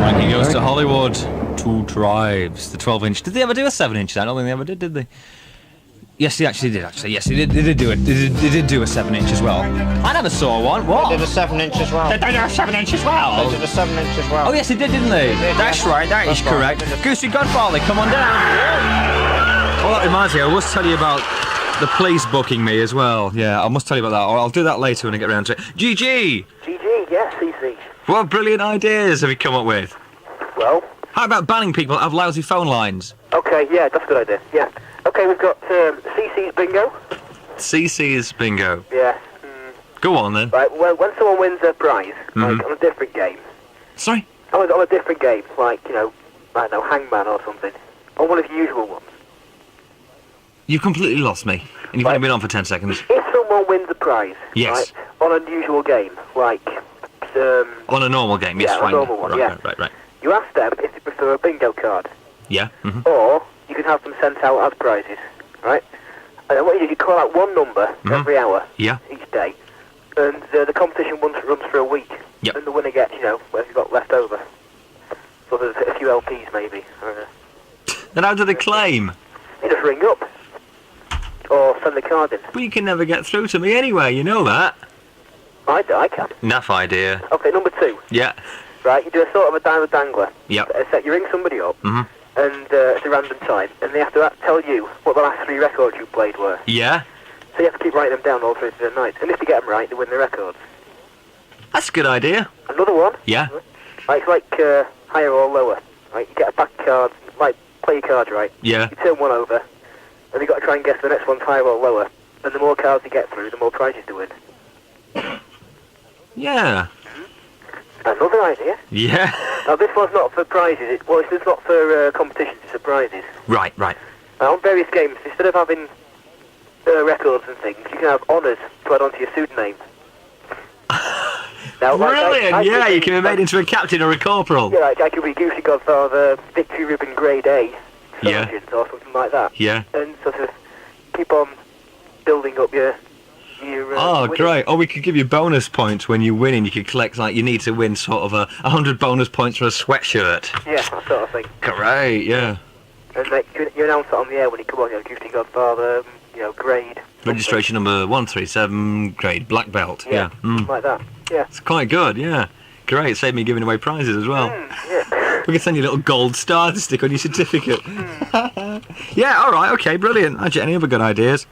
Ranking goes to Hollywood. Two Drives, the 12-inch. Did they ever do a 7-inch? I don't think they ever did they? Yes, they actually did. Yes, they did do it. They did do a 7-inch as well. I never saw one. What? They did a 7-inch as well. They did a 7-inch as well. They did a 7-inch as well. Oh yes, they did, didn't they? That's right. That is correct. Goosey Godfather, come on down. Well, that reminds me. I must tell you about the police booking me as well. Yeah, I must tell you about that. I'll do that later when I get around to it. GG. Yes, CC. What brilliant ideas have you come up with? Well, how about banning people that have lousy phone lines? Okay, yeah, that's a good idea. Yeah. Okay, we've got CC's bingo. CC's bingo. Yeah. Go on then. Right. Well, when someone wins a prize, like on a different game. Sorry. On a different game, like I don't know, Hangman or something, or one of the usual ones. You completely lost me, and you've only been on for 10 seconds. If someone wins a prize, yes, right, on an unusual game, like on a normal game, yes, fine. A normal one, right. You ask them if they prefer a bingo card. Yeah. Or you can have them sent out as prizes, right? And what you do, you call out one number every hour, each day, and the competition runs for a week. Yep. And the winner gets, whatever you've got left over. So there's a few LPs maybe. Then how do they claim? You just ring up. Or send the card in. But you can never get through to me anyway, you know that. I can. Enough idea. Okay, number 2. Yeah. Right, you do a sort of a dangler. Yep. You ring somebody up, and it's a random time, and they have to tell you what the last 3 records you played were. Yeah. So you have to keep writing them down all through the night, and if they get them right, they win the records. That's a good idea. Another one. Yeah. Right, it's like higher or lower. Right, you get a pack of cards, like play your cards right. Yeah. You turn one over, and you've got to try and guess the next one's higher or lower. And the more cards you get through, the more prizes to win. Yeah. Another idea. Yeah. Now this one's not for prizes. It's not for competitions. It's for prizes. Right. Now on various games, instead of having records and things, you can have honours put onto your pseudonym. Now, brilliant! You can be made into a captain or a corporal. Yeah, I could be Goosey Godfather, Victory Ribbon Grade A, Sergeant, or something like that. Yeah. And sort of keep on building up your great. Or we could give you bonus points when you win, and you could collect, you need to win sort of 100 bonus points for a sweatshirt. Yeah, that sort of thing. Great, yeah. And you announce it on the air when you come on, Goosey Godfather, grade. Registration number 137, grade black belt. Yeah. Like that. Yeah. It's quite good, yeah. Great, save me giving away prizes as well. Yeah. We can send you a little gold star to stick on your certificate. Yeah, alright, okay, brilliant. Any other good ideas?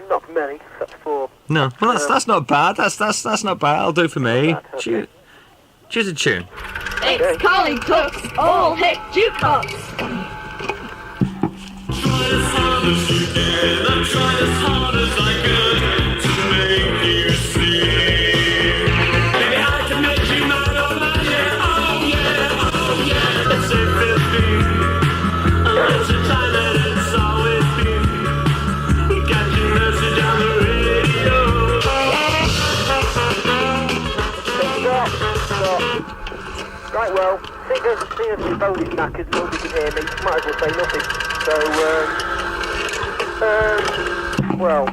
Not many, that's 4. No, well that's not bad. That's not bad. I'll do for me. Okay. Choose a tune. It's Colin Cook's All Hit Jukebox. Try as hard as you can, I tried as hard as I could to make you see. Maybe I can make you mine, oh yeah. It's a good thing, unless you try that it's always been. Got your message on the radio. Stop. Right, well, seeing as the phone is knackered, nobody can hear me, might as well say nothing. So, well...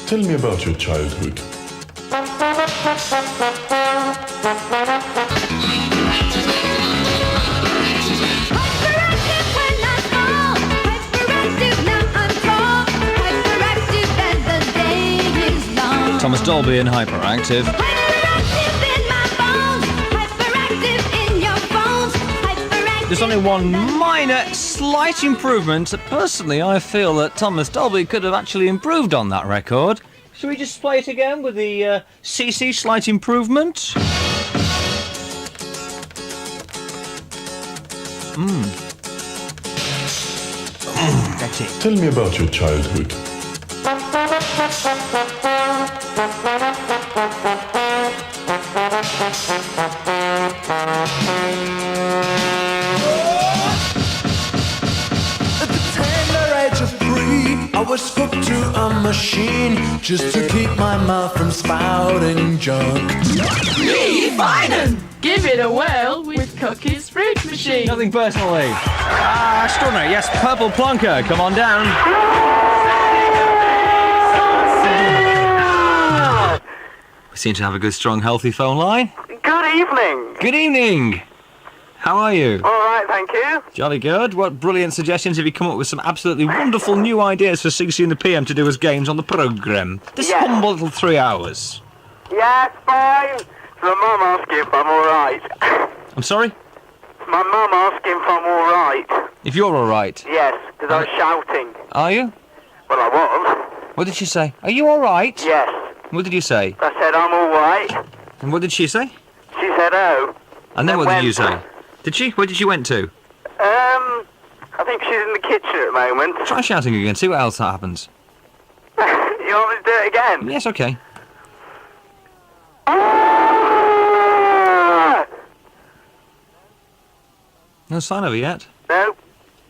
Tell me about your childhood. Thomas Dolby in Hyperactive. There's only one minor, slight improvement. Personally, I feel that Thomas Dolby could have actually improved on that record. Shall we just play it again with the CC slight improvement? That's it. Tell me about your childhood. I was hooked to a machine just to keep my mouth from spouting junk. Me, fine! Give it a whirl with Cookie's Fruit Machine. Nothing personally. Extraordinary. Yes, Purple Plonker, come on down. Seem to have a good, strong, healthy phone line. Good evening. Good evening. How are you? All right, thank you. Jolly good. What brilliant suggestions have you come up with? Some absolutely wonderful new ideas for 6 in the PM to do as games on the programme. This Yes. humble little 3 hours. Yes, fine. It's my mum asking if I'm all right. I'm sorry? It's my mum asking if I'm all right. If you're all right. Yes, because I was shouting. Are you? Well, I was. What did she say? Are you all right? Yes. What did you say? I said I'm all right. And what did she say? She said, oh. And then Then what did you went. say? Did she? Where did she went to? I think she's in the kitchen at the moment. Try shouting again. See what else that happens. You want me to do it again? Yes, okay. Ah! No sign of her yet. No.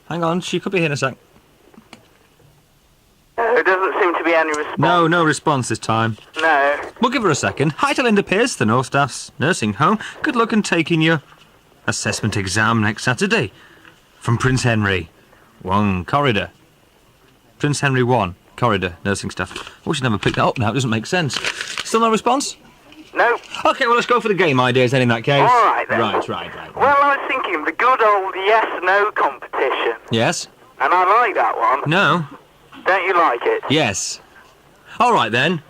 Hang on, she could be here in a sec. There doesn't seem to be any response. No response this time. No. We'll give her a second. Hi to Linda Pierce, the North Staff's nursing home. Good luck in taking your assessment exam next Saturday. From Prince Henry 1 corridor. Prince Henry 1 corridor, nursing staff. Oh, she'd never picked that up now. It doesn't make sense. Still no response? No. Okay, well, let's go for the game ideas then in that case. All right, then. Right. Well, I was thinking of the good old yes-no competition. Yes? And I like that one. No? Don't you like it? Yes. All right, then.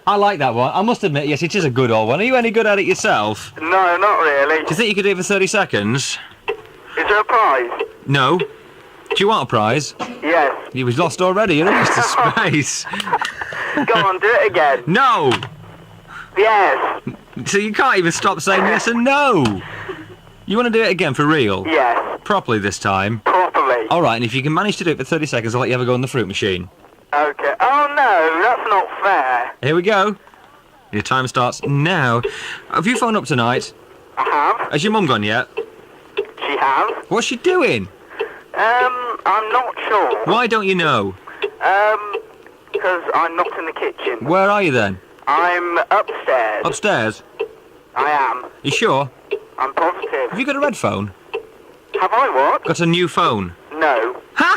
I like that one. I must admit, yes, it is a good old one. Are you any good at it yourself? No, not really. Do you think you could do it for 30 seconds? Is there a prize? No. Do you want a prize? Yes. You was lost already. You're a disgrace. Go on, do it again. No. Yes. So you can't even stop saying yes and no. You want to do it again for real? Yes. Properly this time? Properly. All right, and if you can manage to do it for 30 seconds, I'll let you have a go on the fruit machine. Okay. Oh, no, that's not fair. Here we go. Your time starts now. Have you phoned up tonight? I have. Has your mum gone yet? She has. What's she doing? I'm not sure. Why don't you know? Because I'm not in the kitchen. Where are you then? I'm upstairs. Upstairs? I am. You sure? I'm positive. Have you got a red phone? Have I what? Got a new phone? No. Ha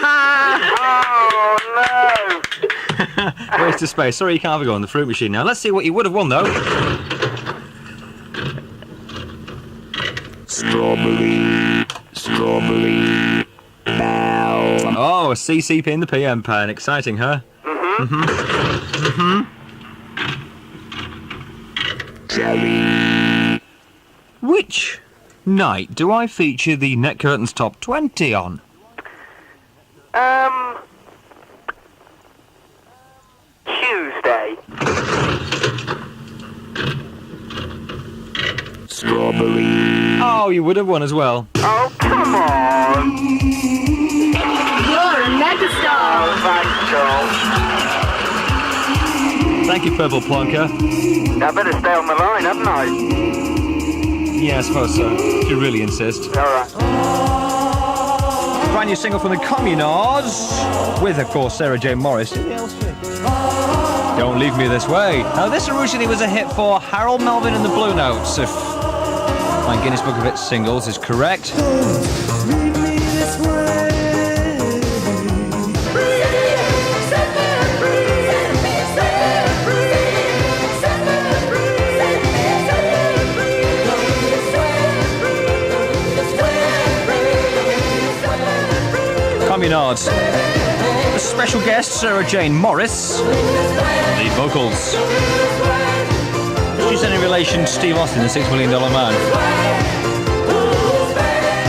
Oh, ha! Waste of space. Sorry you can't have a go on the fruit machine now. Let's see what you would have won though. Strawberry. Oh, a CCP in the PM pan. Exciting, huh? Jelly. Which night do I feature the Net Curtains Top 20 on? Tuesday. Strawberry. Oh, you would have won as well. Oh, come on. You're a megastar. Oh, thanks, Joel. Thank you, Purple Plonker. I better stay on the line, haven't I? Yeah, I suppose so. If you really insist. All right. Brand new single from the Communards, with, of course, Sarah J. Morris. Don't Leave Me This Way. Now, this originally was a hit for Harold Melvin and the Blue Notes, if my Guinness Book of Hits singles is correct. Communards. A special guest, Sarah Jane Morris. Lead vocals. She's in relation to Steve Austin, the $6 Million Man.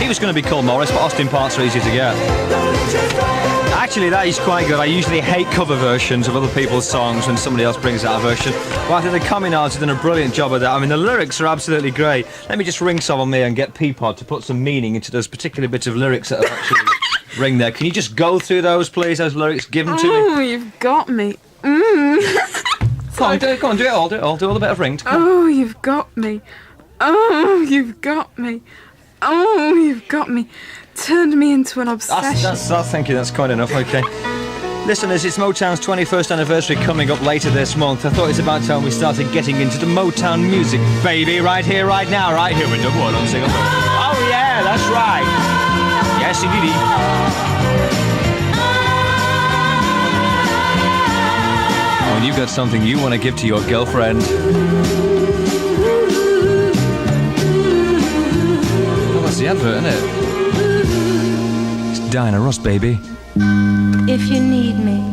He was going to be called Morris, but Austin parts are easier to get. Actually, that is quite good. I usually hate cover versions of other people's songs when somebody else brings out a version. But I think the Communards have done a brilliant job of that. I mean, the lyrics are absolutely great. Let me just ring someone me and get Peapod to put some meaning into those particular bits of lyrics that are actually ring there. Can you just go through those, please, those lyrics? Give them to me. Oh, you've got me. Come on, do it all, do all the bit of ring. Oh, you've got me. Oh, you've got me. Oh, you've got me. Turned me into an obsession. Thank you, that's quite enough, okay. Listeners, it's Motown's 21st anniversary coming up later this month. I thought it's about time we started getting into the Motown music, baby, right here, right now, right here with number one on single. Oh yeah, that's right. Yes, indeed. and you've got something you want to give to your girlfriend. Well, that's the advert, isn't it? It's Diana Ross, baby. If you need me,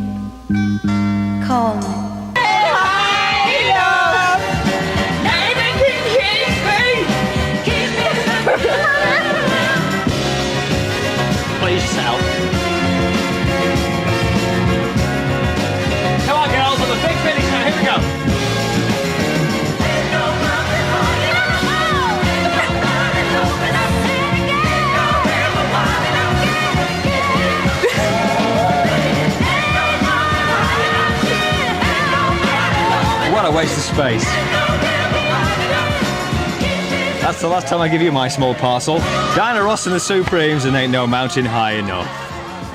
call me. Please sell. Come on, girls, on the big finish now. Here we go. What a waste of space. That's the last time I give you my small parcel. Diana Ross and the Supremes and Ain't No Mountain High Enough.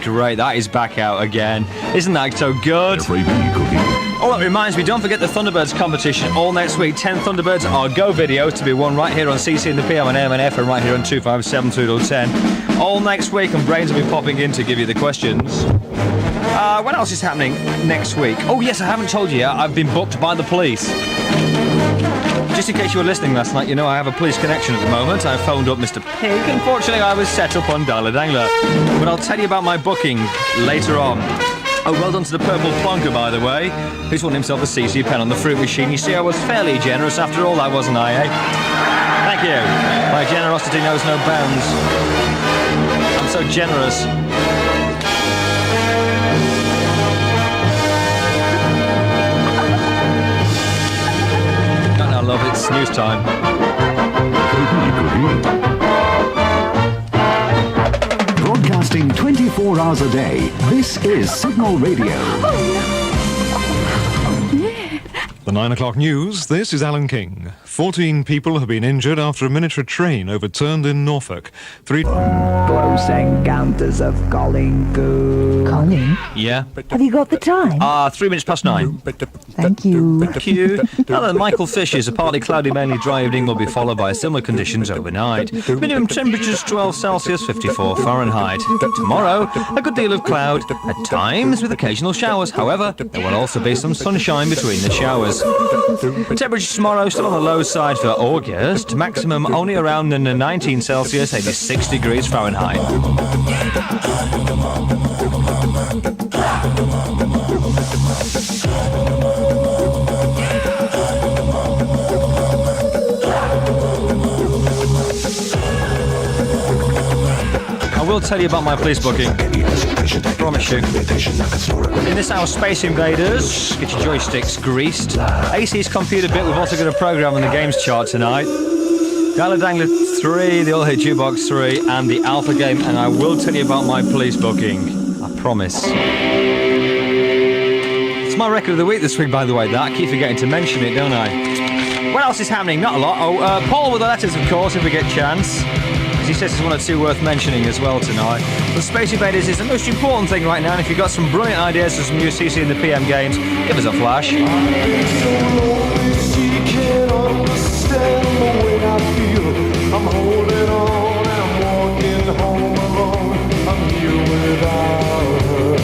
Great, that is back out again. Isn't that so good? Oh, that reminds me, don't forget the Thunderbirds competition all next week. 10 Thunderbirds are Go videos to be won right here on CC in the PM and M&F and right here on 257 through to 10. All next week, and Brains will be popping in to give you the questions. What else is happening next week? Oh yes, I haven't told you yet, I've been booked by the police. Just in case you were listening last night, you know I have a police connection at the moment. I phoned up Mr. Pig. Unfortunately, I was set up on Dangler Dangler. But I'll tell you about my booking later on. Oh, well done to the Purple Plonker, by the way. He's won himself a CC pen on the fruit machine. You see, I was fairly generous after all that, wasn't I, eh? Thank you. My generosity knows no bounds. I'm so generous. Love, it's news time. Broadcasting 24 hours a day, this is Signal Radio. The 9 o'clock news, this is Alan King. 14 people have been injured after a miniature train overturned in Norfolk. Close Encounters of Colin. Colin? Yeah? Have you got the time? 3 minutes past 9. Thank you. Thank you. Now then, Michael Fisher's a partly cloudy, mainly dry evening will be followed by similar conditions overnight. Minimum temperatures 12 Celsius, 54 Fahrenheit. Tomorrow, a good deal of cloud, at times with occasional showers. However, there will also be some sunshine between the showers. Temperatures tomorrow still on the low side for August. Maximum only around 19 Celsius, 86 degrees Fahrenheit. I will tell you about my police booking. I promise you. In this hour, Space Invaders. Get your joysticks greased. AC's computer bit. We've also got a program on the games chart tonight. Dangler Dangler 3, the All Hit Jukebox 3, and the Alpha game. And I will tell you about my police booking. I promise. It's my record of the week this week, by the way. That I keep forgetting to mention it, don't I? What else is happening? Not a lot. Oh, Paul with the letters, of course, if we get a chance. He says there's one or two worth mentioning as well tonight. But Space Invaders is the most important thing right now, and if you've got some brilliant ideas for some new CC in the PM games, give us a flash. I'm holding on and I'm walking home alone. I'm here without her.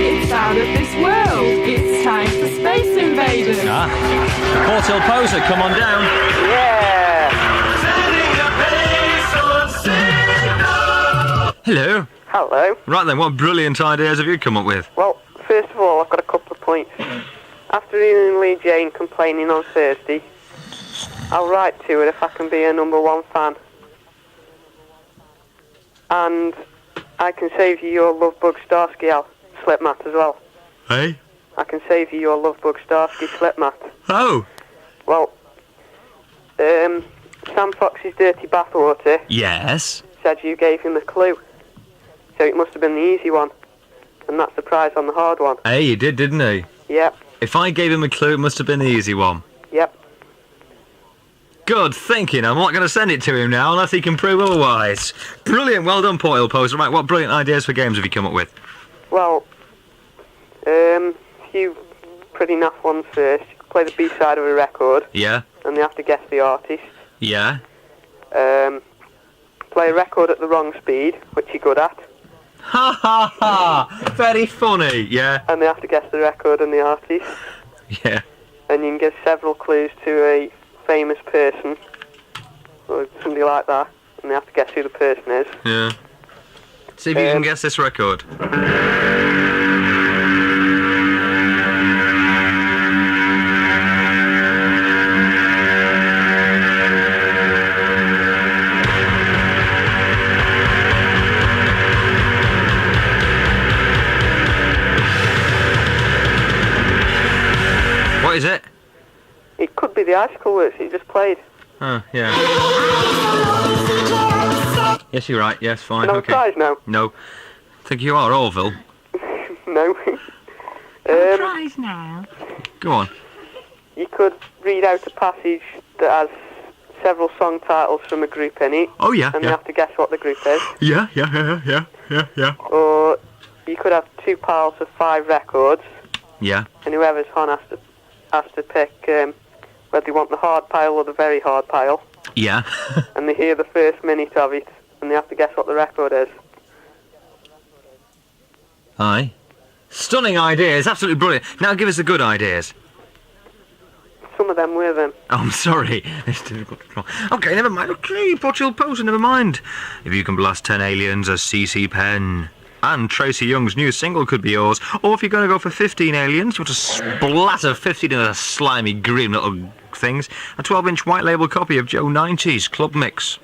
It's out of this world. It's time for Space Invaders. Port Hill Poser, come on down. Yeah! Hello. Hello. Right then, what brilliant ideas have you come up with? Well, first of all, I've got a couple of points. After hearing Lee Jane complaining on Thursday, I'll write to her if I can be her number one fan. And I can save you your Lovebug Starsky slip mat as well. Hey? I can save you your Lovebug Starsky slip mat. Oh. Well, Sam Fox's dirty bathwater Yes. said you gave him a clue. So it must have been the easy one. And that's the prize on the hard one. Hey, he did, didn't he? Yep. If I gave him a clue, it must have been the easy one. Yep. Good thinking. I'm not going to send it to him now unless he can prove otherwise. Brilliant. Well done, Port Hill Poser. Right, what brilliant ideas for games have you come up with? Well, a few pretty naff ones first. You play the B-side of a record. Yeah. And they have to guess the artist. Yeah. Play play a record at the wrong speed, which you're good at. Ha ha ha! Very funny, yeah. And they have to guess the record and the artist. Yeah. And you can give several clues to a famous person, or somebody like that, and they have to guess who the person is. Yeah. See if you can guess this record. What is it? It could be the article words you just played. Oh, yeah. Yes, you're right. Yes, fine. Can I Okay. prize now? No. I think you are Orville. No. Prize now. Go on. You could read out a passage that has several song titles from a group in it. Oh, yeah, And yeah. you have to guess what the group is. Yeah. Or you could have 2 piles of 5 records. Yeah. And whoever's on has to pick whether you want the hard pile or the very hard pile. Yeah. And they hear the first minute of it, and they have to guess what the record is. Aye. Stunning ideas. Absolutely brilliant. Now give us the good ideas. Some of them were them. Oh, I'm sorry. It's difficult to draw. Okay, never mind. Okay, Portugal Poser, never mind. If you can blast 10 aliens, a CC pen. And Tracy Young's new single could be yours. Or if you're going to go for 15 aliens, you want to splatter 15 of those slimy, green little things, a 12-inch white label copy of Joe 90's Club Mix.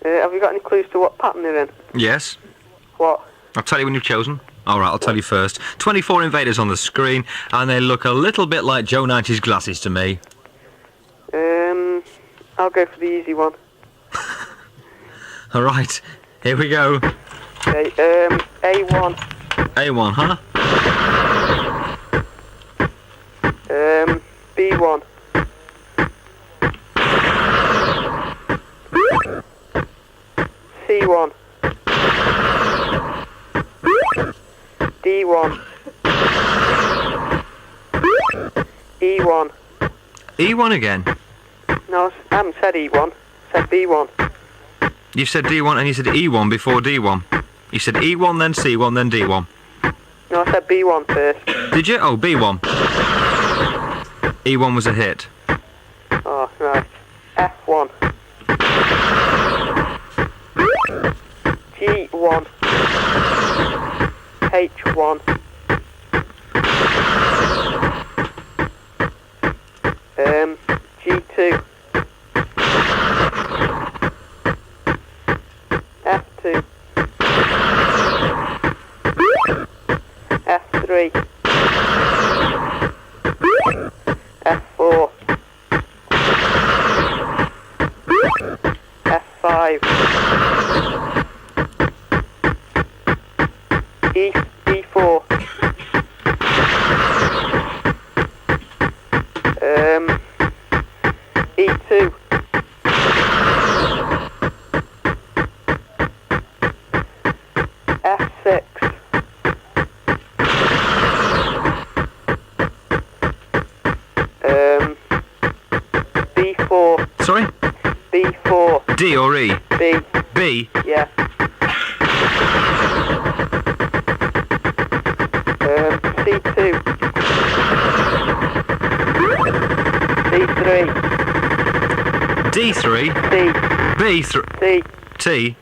Have you got any clues to what pattern they're in? Yes. What? I'll tell you when you've chosen. All right, I'll tell you first. 24 invaders on the screen, and they look a little bit like Joe 90's glasses to me. I'll go for the easy one. All right, here we go. Okay, A1. A1, huh? B1. C1. D1. E1. E1 again. No, I haven't said E1. I said B1. You said D1 and you said E1 before D1. You said E1, then C1, then D1. No, I said B1 first. Did you? Oh, B1. E1 was a hit. Oh, right. F1. G1. H1. G2. F2. F3. F4. F5. E4. E2. F6. B4. Sorry? B4. D or E? B. B? Yeah. C2. C3. D3? C. B3? C. T?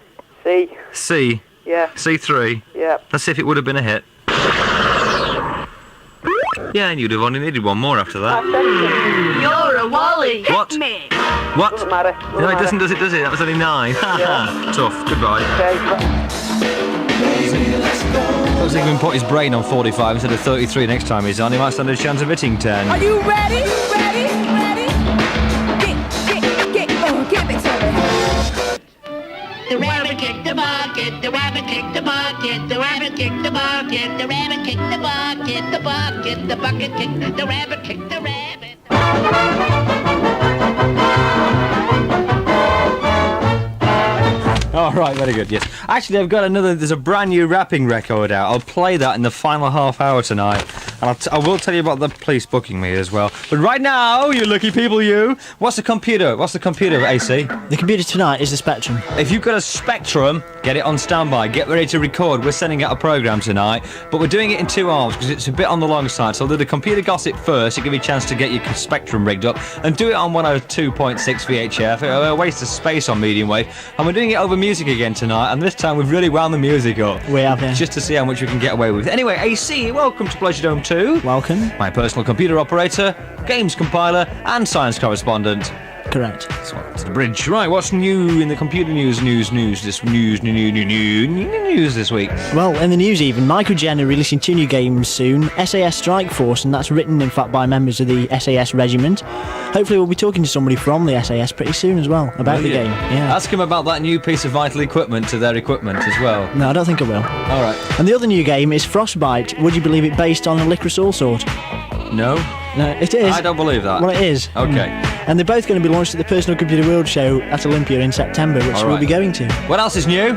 C. C? Yeah. C3? Yeah. Let's see if it would have been a hit. Yeah, and you'd have only needed one more after that. You're a wally. What? Hit me. What? Doesn't matter. No, it doesn't, does it? That was only 9. Yeah. Tough. Goodbye. Suppose he can put his brain on 45 instead of 33 next time he's on. He might stand a chance of hitting 10. Are you ready? Ready? Ready? Give it to me. The rabbit kicked the bucket, the rabbit kicked the bucket, the rabbit kicked the bucket, the rabbit kicked the bucket, the bucket kicked the rabbit kicked the rabbit. Oh, right, very good, yes. Actually, I've got there's a brand new rapping record out. I'll play that in the final half hour tonight. And I will tell you about the police booking me as well. But right now, you lucky people, what's the computer, AC? The computer tonight is the Spectrum. If you've got a Spectrum, get it on standby. Get ready to record. We're sending out a programme tonight, but we're doing it in 2 halves because it's a bit on the long side. So I'll do the computer gossip first to give you a chance to get your Spectrum rigged up and do it on 102.6 VHF. A waste of space on medium wave. And we're doing it over music again tonight, and this time we've really wound the music up. We have, yeah. Just to see how much we can get away with. Anyway, AC, welcome to Pleasure Dome 2. Welcome. My personal computer operator, games compiler, and science correspondent. Correct. That's the bridge. Right, what's new in the computer news this week? Well, in the news even, Microgen are releasing 2 new games soon. SAS Strike Force, and that's written, in fact, by members of the SAS regiment. Hopefully we'll be talking to somebody from the SAS pretty soon as well about the game. Yeah. Ask him about that new piece of vital equipment to their equipment as well. No, I don't think I will. All right. And the other new game is Frostbite. Would you believe it, based on a licorice sword? No. No, it is. I don't believe that. Well, it is. Okay. And they're both going to be launched at the Personal Computer World Show at Olympia in September, which we'll be going to. What else is new?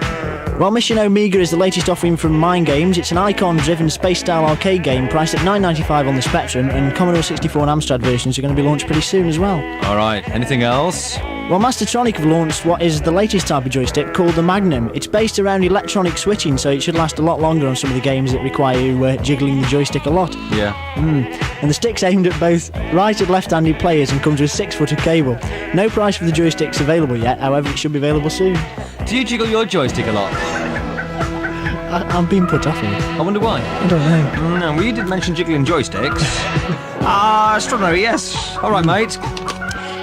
Well, Mission Omega is the latest offering from Mind Games. It's an Icon-driven space-style arcade game priced at $9.95 on the Spectrum, and Commodore 64 and Amstrad versions are going to be launched pretty soon as well. All right. Anything else? Well, Mastertronic have launched what is the latest type of joystick called the Magnum. It's based around electronic switching, so it should last a lot longer on some of the games that require you jiggling the joystick a lot. Yeah. And the stick's aimed at both right and left-handed players and comes with 6 foot of cable. No price for the joysticks available yet, however it should be available soon. Do you jiggle your joystick a lot? I'm being put off here. I wonder why. I don't know. No, well, you did mention jiggling joysticks. Extraordinary, yes. All right, mate.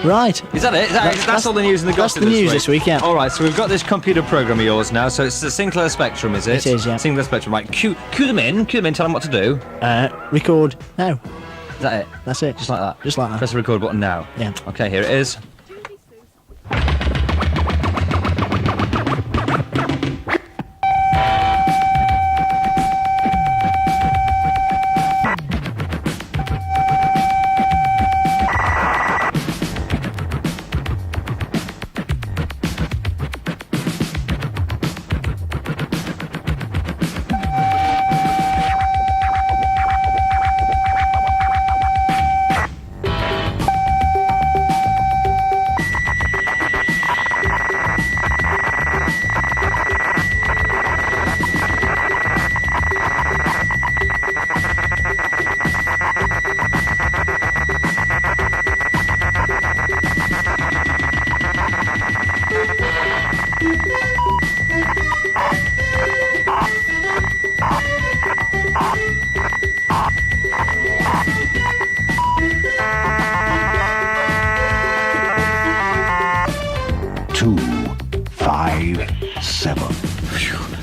Right. Is that it? That's all the news in the gossip That's the news this week, yeah. All right, so we've got this computer program of yours now, so it's the Sinclair Spectrum, is it? It is, yeah. Sinclair Spectrum, right. Cue them in, tell them what to do. Record now. Is that it? That's it. Just like that? Just like that. Press the record button now. Yeah. Okay, here it is.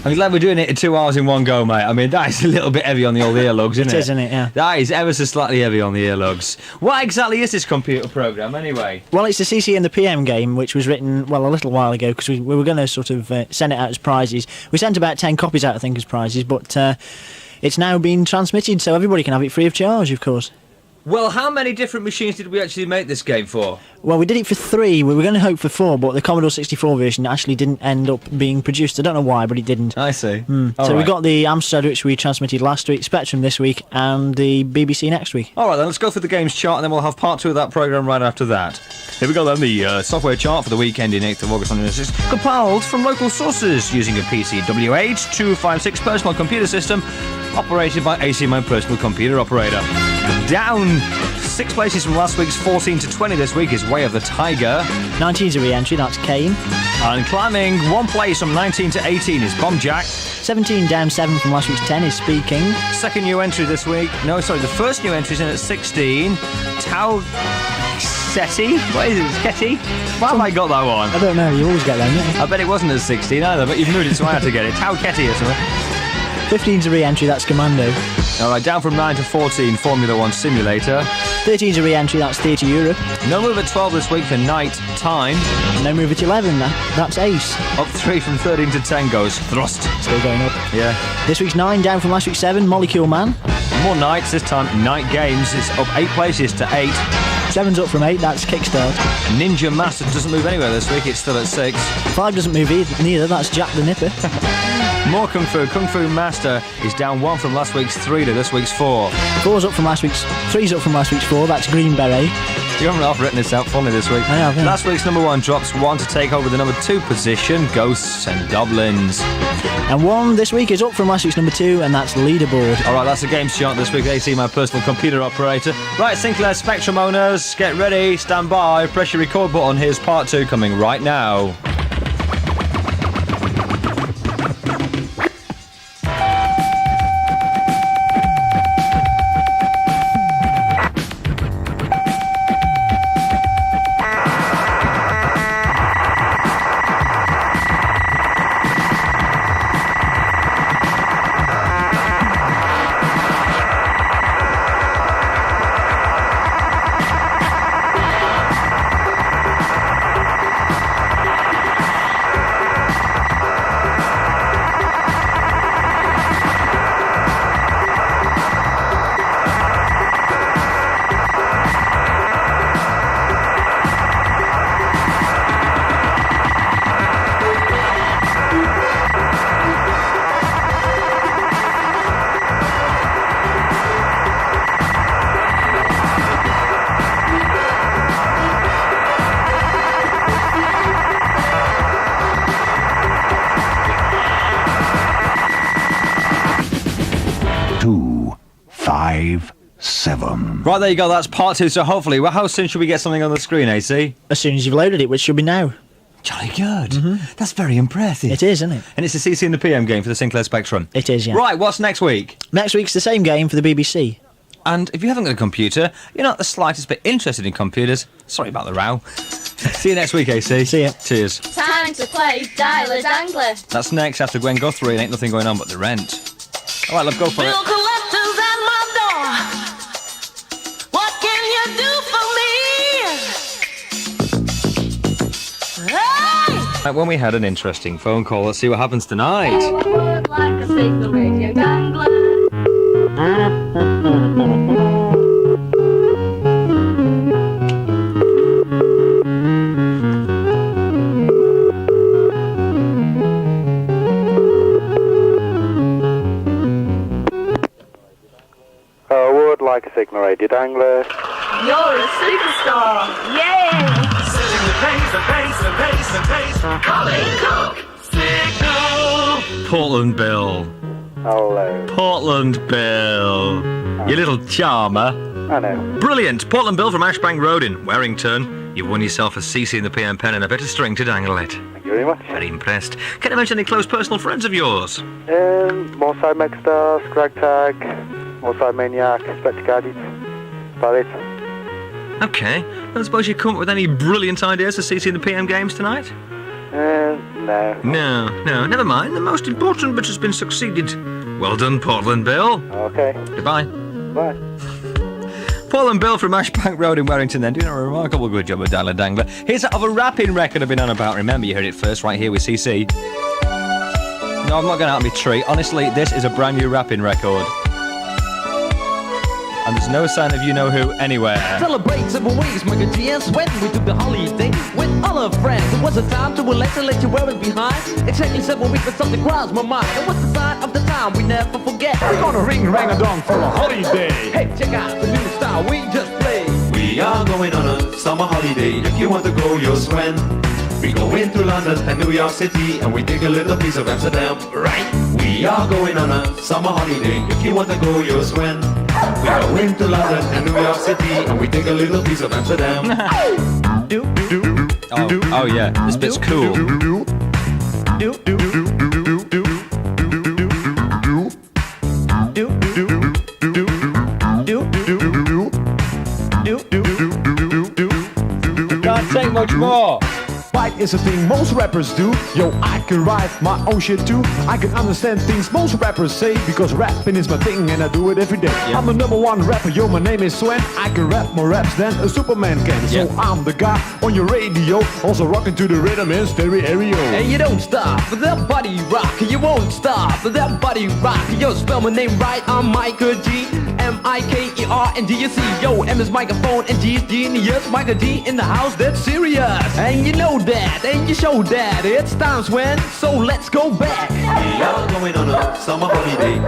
I'm glad we're doing it in 2 hours in one go, mate. I mean, that is a little bit heavy on the old earlugs, isn't it? It is, isn't it? Yeah. That is ever so slightly heavy on the earlugs. What exactly is this computer program, anyway? Well, it's the CC and the PM game, which was written, well, a little while ago, because we were going to sort of send it out as prizes. We sent about 10 copies out, I think, as prizes, but it's now been transmitted, so everybody can have it free of charge, of course. Well, how many different machines did we actually make this game for? Well, we did it for 3. We were going to hope for 4, but the Commodore 64 version actually didn't end up being produced. I don't know why, but it didn't. I see. So we got the Amstrad, which we transmitted last week, Spectrum this week, and the BBC next week. All right, then, let's go through the games chart, and then we'll have part 2 of that programme right after that. Here we go, then. The software chart for the week ending 8th of August 2006, compiled from local sources using a PCW8256 personal computer system operated by AC, my personal computer operator. Down 6 places from last week's 14 to 20 this week is Way of the Tiger. 19's a re-entry, that's Kane. And climbing 1 place from 19 to 18 is Bomb Jack. 17 down 7 from last week's 10 is Speaking. Second new entry this week. No, sorry, the first new entry is in at 16. Tau Seti? What is it? Sketty? Why have I got that one? I don't know, you always get them, don't you? I bet it wasn't at 16 either, but you've moved it so I had to get it. Tau Ketty or something. 15's a re-entry, that's Commando. Alright, down from 9 to 14, Formula 1 Simulator. 13's a re-entry, that's Theatre Europe. No move at 12 this week for Night Time. No move at 11, that's Ace. Up 3 from 13 to 10 goes Thrust. Still going up. Yeah. This week's 9, down from last week's 7, Molecule Man. More nights, this time Night Games. It's up 8 places to 8. 7's up from 8, that's Kickstart. Ninja Master doesn't move anywhere this week, it's still at 6. 5 doesn't move neither, that's Jack the Nipper. More Kung Fu. Kung Fu Master is down 1 from last week's 3 to this week's 4. 4's up from last week's... 3's up from last week's 4, that's Green Beret. You haven't half written this out for me this week. I have, yeah. Last week's number 1 drops 1 to take over the number 2 position, Ghosts and Goblins. And 1 this week is up from last week's number 2, and that's Leaderboard. Alright, that's the games chart this week. AC, my personal computer operator. Right, Sinclair Spectrum owners, get ready, stand by, press your record button. Here's part 2 coming right now. Right, there you go, that's part 2, so hopefully, well, how soon should we get something on the screen, AC? As soon as you've loaded it, which should be now. Jolly good. That's very impressive. It is, isn't it? And it's the CC and the PM game for the Sinclair Spectrum. It is, yeah. Right, what's next week? Next week's the same game for the BBC. And if you haven't got a computer, you're not the slightest bit interested in computers, sorry about the row. See you next week, AC. See ya. Cheers. Time to play Dialer Dangler. That's next after Gwen Guthrie and Ain't Nothing Going On But the Rent. All right, let's go for it. Bill collectors at my door. What can you do for me? Hey! When we had an interesting phone call, let's see what happens tonight. I would like a single radio dangler. I would like a signal radio dangler. You're a superstar. Yay! Setting the pace, Colin Cook. Signal. Portland Bill. Hello. Portland Bill. You little charmer. I know. Brilliant. Portland Bill from Ashbank Road in Warrington. You've won yourself a CC in the PM pen and a bit of string to dangle it. Thank you very much. Very impressed. Can I mention any close personal friends of yours? Morside Megastar, Scragtag, Morside Maniac, Spectre Gadget. About it. Okay. I suppose you come up with any brilliant ideas for CC in the PM games tonight? No. No, never mind. The most important bit has been succeeded. Well done, Portland Bill. Okay. Goodbye. Bye. Portland Bill from Ashbank Road in Warrington then, doing a remarkable good job of Dialer Dangler. Here's that of a rapping record I've been on about. Remember, you heard it first right here with CC. No, I'm not going out of my tree. Honestly, this is a brand new rapping record. And there's no sign of you-know-who anywhere. Celebrate 7 weeks, make a GS when we took the holiday with all our friends. It was a time to relax and let you wear it behind. Exactly 7 weeks, but something crossed my mind. It was the sign of the time we never forget. We're gonna ring-rang-a-dong for a holiday. Hey, check out the new style we just played. We are going on a summer holiday. If you want to go, you'll swim. We go into London and New York City, and we take a little piece of Amsterdam, right? We are going on a summer holiday. If you want to go, you'll swim. We go into London and New York City, and we take a little piece of Amsterdam. Oh yeah, this bit's cool. Can't take much more. Fight is a thing most rappers do. Yo, I can write my own shit too. I can understand things most rappers say, because rapping is my thing and I do it every day. Yeah. I'm the #1 rapper, yo, my name is Sven. I can rap more raps than a Superman can. So I'm the guy on your radio, also rocking to the rhythm in stereo. And you don't stop for that body rock. You won't stop for that body rock. Yo, spell my name right, I'm Michael G. M-I-K-E-R-N-D-U-C. Yo, M is microphone and G is genius. Michael G in the house, that's serious. And you know that, and you show that. It's times when, so let's go back. We are going on a summer holiday.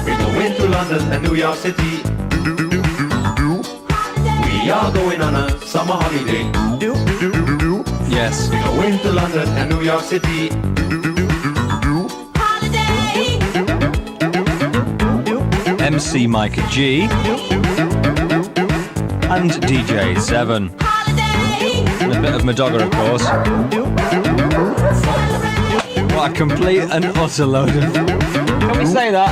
We're going to London and New York City. We are going on a summer holiday. Yes. We're going to London and New York City. MC Micah G and DJ 7. And a bit of Madogger, of course. What a complete and utter load of... Can we say that?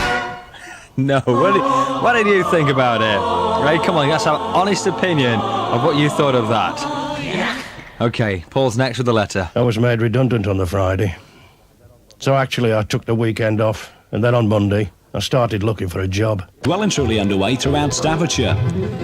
No. What did you think about it? Right, come on, let's have an honest opinion of what you thought of that. Okay, Paul's next with the letter. I was made redundant on the Friday. So actually I took the weekend off, and then on Monday I started looking for a job. Well and truly underway throughout Staffordshire.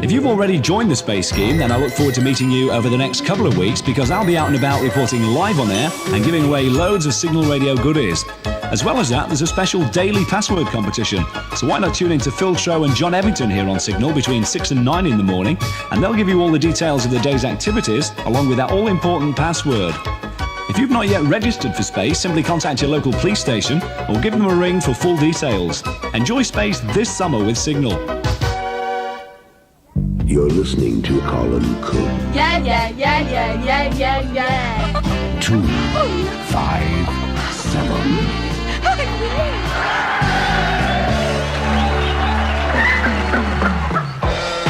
If you've already joined the Space Scheme, then I look forward to meeting you over the next couple of weeks, because I'll be out and about reporting live on air and giving away loads of Signal Radio goodies. As well as that, there's a special daily password competition. So why not tune in to Phil Trow and John Evington here on Signal between 6 and 9 in the morning, and they'll give you all the details of the day's activities, along with that all-important password. If you've not yet registered for Space, simply contact your local police station or give them a ring for full details. Enjoy Space this summer with Signal. You're listening to Colin Cook. Yeah, yeah, yeah, yeah, yeah, yeah, yeah. 2, 5, 7.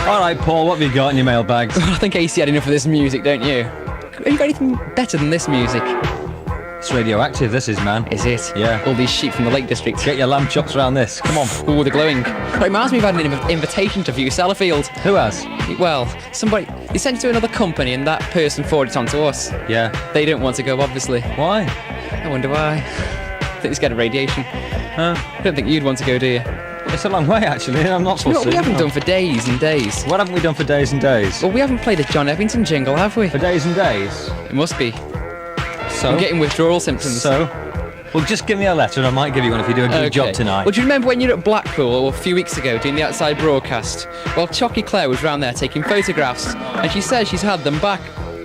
All right, Paul, what have you got in your mailbags? I think AC had enough of this music, don't you? Have you got anything better than this music? It's radioactive, this is, man. Is it? Yeah. All these sheep from the Lake District. Get your lamb chops around this. Come on. Ooh, they're glowing. It reminds me of having an invitation to view Sellafield. Who has? Well, somebody... They sent it to another company and that person forwarded it on to us. Yeah. They don't want to go, obviously. Why? I wonder why. I think they're scared of radiation. Huh? I don't think you'd want to go, do you? It's a long way, actually. I'm not supposed to. We haven't done for days and days. What haven't we done for days and days? Well, we haven't played the John Evington jingle, have we? For days and days? It must be. So? I'm getting withdrawal symptoms. So? Well, just give me a letter and I might give you one if you do a good job tonight. Well, do you remember when you were at Blackpool a few weeks ago doing the outside broadcast? Well, Chocky Claire was round there taking photographs, and she says she's had them back.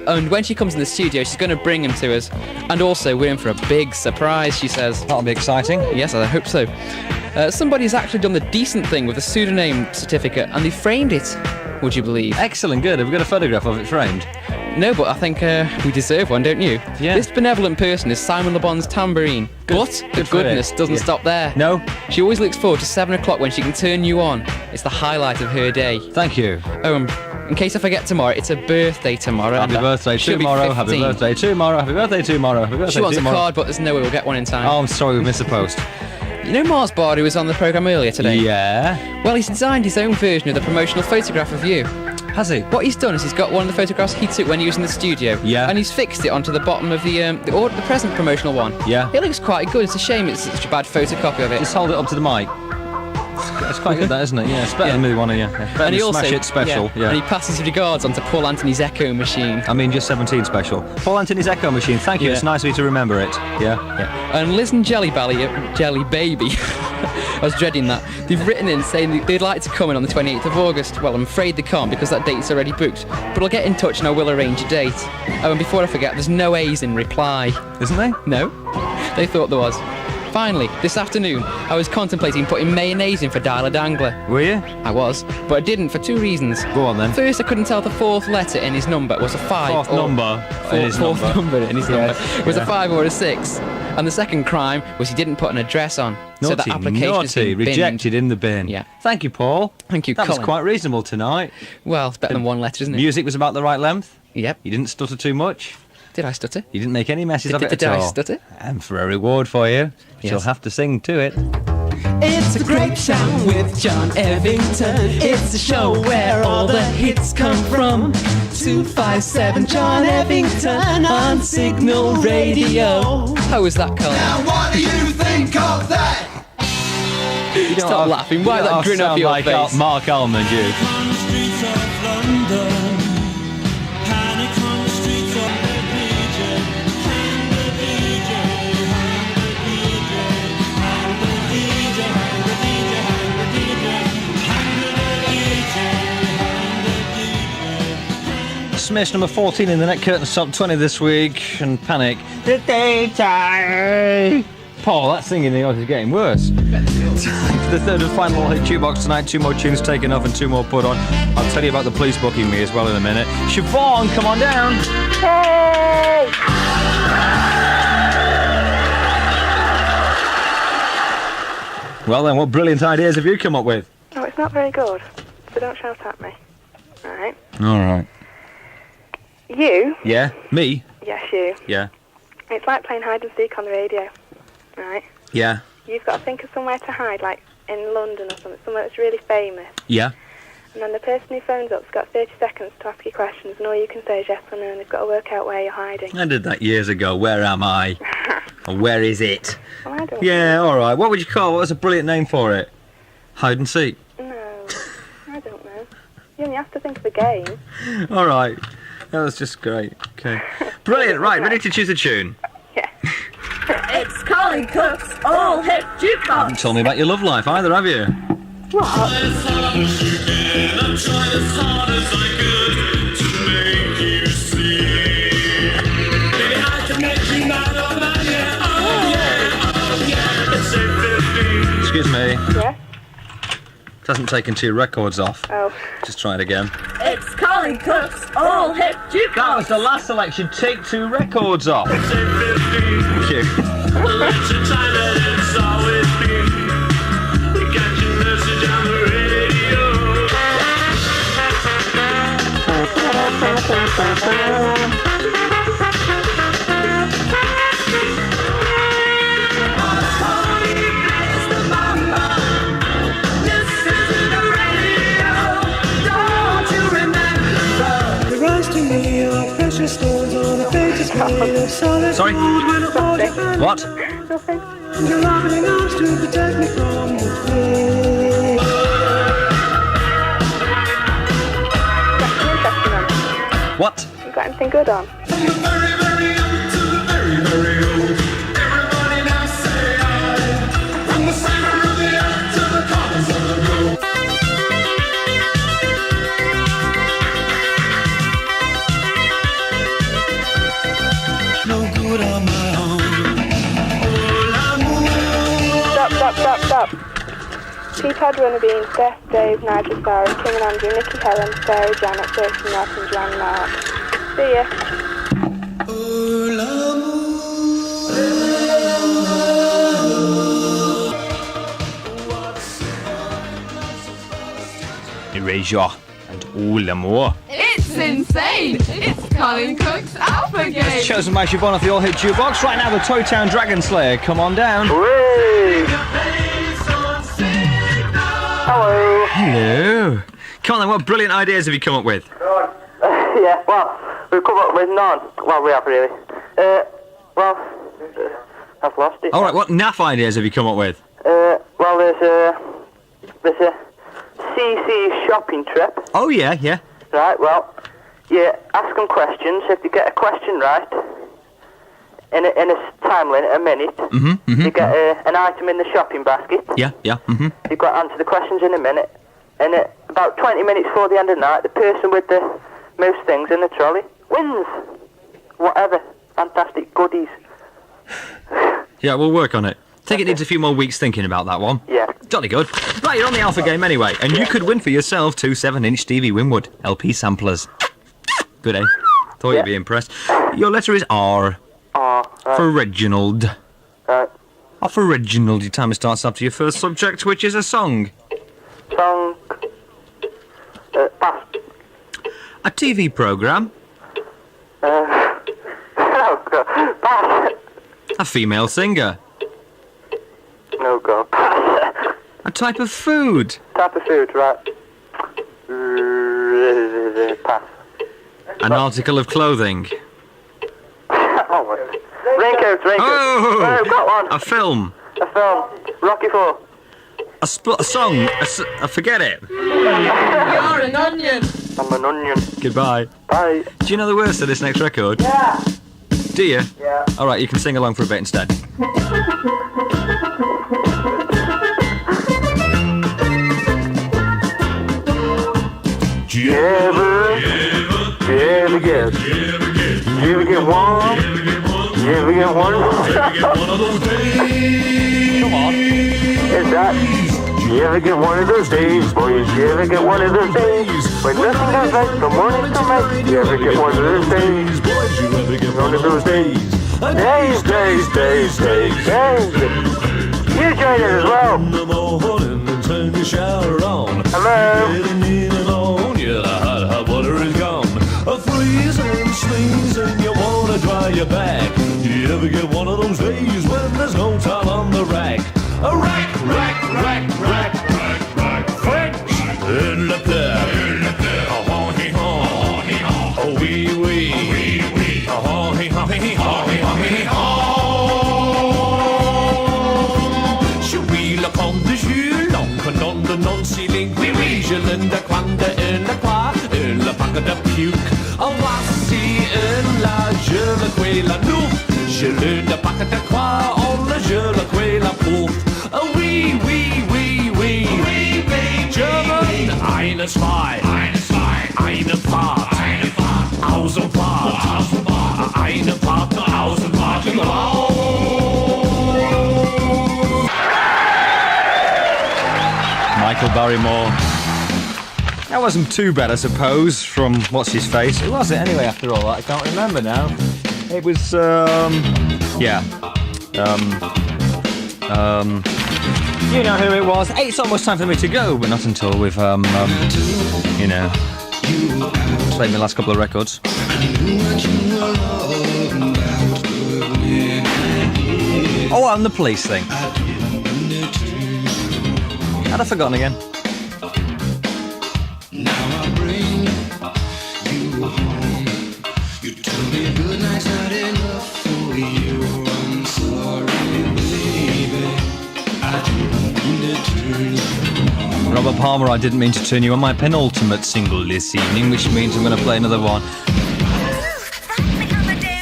And when she comes in the studio, she's going to bring them to us. And also, we're in for a big surprise, she says. That'll be exciting. Yes, I hope so. Somebody's actually done the decent thing with a pseudonym certificate, and they framed it, would you believe? Excellent, good. Have we got a photograph of it framed? No, but I think we deserve one, don't you? Yeah. This benevolent person is Simon Le Bon's tambourine. But the goodness doesn't stop there. No? She always looks forward to 7 o'clock when she can turn you on. It's the highlight of her day. Thank you. Oh, in case I forget tomorrow, it's her birthday tomorrow. Happy birthday tomorrow, happy birthday tomorrow, happy birthday tomorrow, happy birthday tomorrow. She wants a card, but there's no way we'll get one in time. Oh, I'm sorry, we missed the post. You know Mars Bard, who was on the programme earlier today? Yeah. Well, he's designed his own version of the promotional photograph of you. Has he? What he's done is he's got one of the photographs he took when he was in the studio. Yeah. And he's fixed it onto the bottom of the present promotional one. Yeah. It looks quite good. It's a shame it's such a bad photocopy of it. Just hold it up to the mic. It's quite good, that, isn't it? Yeah, it's better than the one, yeah. Better And he than also, Smash It Special, yeah. And he passes regards onto Paul Anthony's Echo Machine. I mean, just 17 Special. Paul Anthony's Echo Machine, thank you, it's nice of you to remember it. Yeah. And Liz and Jelly Baby, I was dreading that. They've written in saying they'd like to come in on the 28th of August. Well, I'm afraid they can't because that date's already booked. But I'll get in touch and I will arrange a date. Oh, and before I forget, there's no A's in reply. Isn't there? No. They thought there was. Finally, this afternoon, I was contemplating putting mayonnaise in for Dialer Dangler. Were you? I was, but I didn't for 2 reasons. Go on then. First, I couldn't tell the 4th letter in his number was a 5. Fourth number in his fourth number in his number was Yeah. a 5 or a 6. And the second crime was he didn't put an address on. So Naughty, the application has been binned. rejected in the bin. Yeah. Thank you, Paul. Thank you, That Colin. was quite reasonable tonight. Well, it's better than 1 letter, isn't it? Music was about the right length. Yep. You didn't stutter too much. Did I stutter? You didn't make any messes of it Did at I all. stutter? And for a reward for you, Yes. you'll have to sing to it. It's a great show with John Evington. It's a show where all the hits come from. 257 John Evington on Signal Radio. How was that, Colin? What do you think of that? You don't Stop have- laughing. you Why don't that grin sound off your like face? Mark Almond, you. Smith's number 14 in the Net Curtains Top 20 this week, and Panic. The daytime. Paul, that singing is getting worse. The third and final hit jukebox tonight. 2 more tunes taken off and 2 more put on. I'll tell you about the police booking me as well in a minute. Siobhan, come on down. Hey! Well then, what brilliant ideas have you come up with? Oh, it's not very good, so don't shout at me. Right. All right. You? Yeah? Me? Yes, you. Yeah. It's like playing hide and seek on the radio. Right? Yeah. You've got to think of somewhere to hide, like in London or something, somewhere that's really famous. Yeah. And then the person who phones up's got 30 seconds to ask you questions, and all you can say is yes or no, and they've got to work out where you're hiding. I did that years ago. Where am I? Or where is it? Well, I don't Yeah, all right. What would you call it? What's a brilliant name for it? Hide and seek. No, I don't know. You only have to think of a game. All right. That was just great. Okay. Brilliant. Right, ready to choose a tune? Yeah. It's Colin Cook's All Hit Jukebox. Haven't told me about your love life either, have you? What? Excuse me. Yeah? It hasn't taken 2 records off. Oh. Just try it again. It's Colin Cook's All Hit Jukebox. That was the last selection. Take 2 records off. Thank you. Sorry? What? Nothing. What? You got anything good on? Stop. Pete Hadron Bean, Steph, Dave, Nigel, Sarah, Kim and Andrew, Nikki, Helen, Sarah, Janet, Jason, Martin, Joanne, Mark. See ya. Erasure and all the more. It's insane! It's Colin Cook's Alpha Game! It's chosen by Siobhan off the All Hit Jukebox. Right now, the Toy Town Dragon Slayer. Come on down. Hello. Hello. Come on then, what brilliant ideas have you come up with? Yeah, well, we've come up with none. Well, we have really. I've lost it. All right, what naff ideas have you come up with? Well, there's a CC shopping trip. Oh, yeah. Right, well, you ask them questions. If you get a question right, in a time limit, a minute, you get an item in the shopping basket. Yeah. You've got to answer the questions in a minute. And about 20 minutes before the end of the night, the person with the most things in the trolley wins. Whatever. Fantastic goodies. Yeah, we'll work on it. Think it needs a few more weeks thinking about that one. Yeah. Jolly good. Right, you're on the Alpha Game anyway, and you could win for yourself 2 7-inch Stevie Winwood LP samplers. Good, eh? Thought you'd be impressed. Your letter is R. R. Right. For Reginald. Right. R for Reginald. Your timer starts after your first subject, which is a song. Song. Pass. A TV programme. Oh, God. Pass. A female singer. No, God. Pass. A type of food. Type of food, right. Pass. An article of clothing. Raincoat. Oh! I've got one. A film. A film. Rocky IV. A song. Forget it. You're an onion. I'm an onion. Goodbye. Bye. Do you know the words to this next record? Yeah. Do you? Yeah. All right, you can sing along for a bit instead. You ever get get one? You ever get one? Come on. Is that? You ever get one of those days, boys? You ever get one of those days when nothing goes right from morning till night? You ever get one of those days, boys? You ever get one of those days? Days. You join it as well. Hello. Yeah, the hot water is gone. A freezing, sneezing, you wanna dry your back. You ever get one of those days when there's no towel on the rack? A rack. French in the plat. Oh, hee haw. Oh, wee wee. Oh, hee haw. Je wheeler comme de jus, l'encre de non-ceiling. Oui, je l'inde quando une quoi, une pack de puke. Oh, voici une la, je le quella nous. Je l'inde pack de quoi, on le je le quella pour. Oh, oui. German, eine, zwei, eine Fahrt, Außenfahrt, eine Fahrt, Außenfahrt, genau. Michael Barrymore. That wasn't too bad, I suppose, from what's his face. Who was it anyway? After all that, I can't remember now. It was you know who it was. It's almost time for me to go, but not until we've played my last couple of records. Oh, and the police thing. Had I forgotten again? Robert Palmer, I didn't mean to turn you on my penultimate single this evening, which means I'm going to play another one.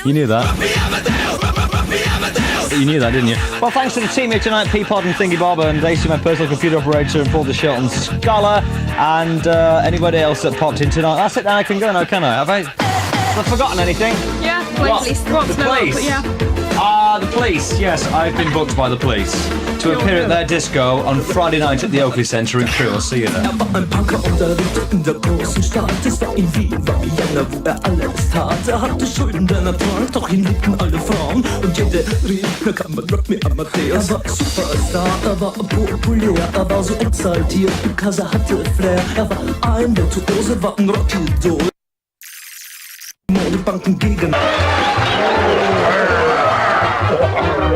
You knew that. You knew that, didn't you? Well, thanks to the team here tonight, Peapod and Thingy Bob, and Daisy, my personal computer operator, and Paul the Shelton Scholar, and anybody else that popped in tonight. That's it, now I can go now, can I? Have I forgotten anything? Yeah, police. What? The police? The police, yes, I've been booked by the police to appear at their disco on Friday night at the Oakley Centre in Crewe. I'll see you there. Ein Punker unterrichtet in der großen Stadt. Es war in Wien, war Vienna, wo alles tat. Hatte Schulden, der Natur, doch ihn liebten alle Frauen. Und jede rief, come and rock me Amadeus. War Superstar, war populär, war so exaltiert, because hatte Flair. War ein Virtuose, war ein Rockidol. Modebanken gegen...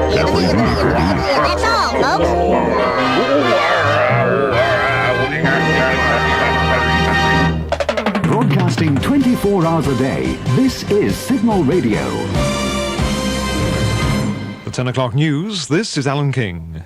That's all, folks. Broadcasting 24 hours a day, this is Signal Radio. The 10 o'clock news, this is Alan King.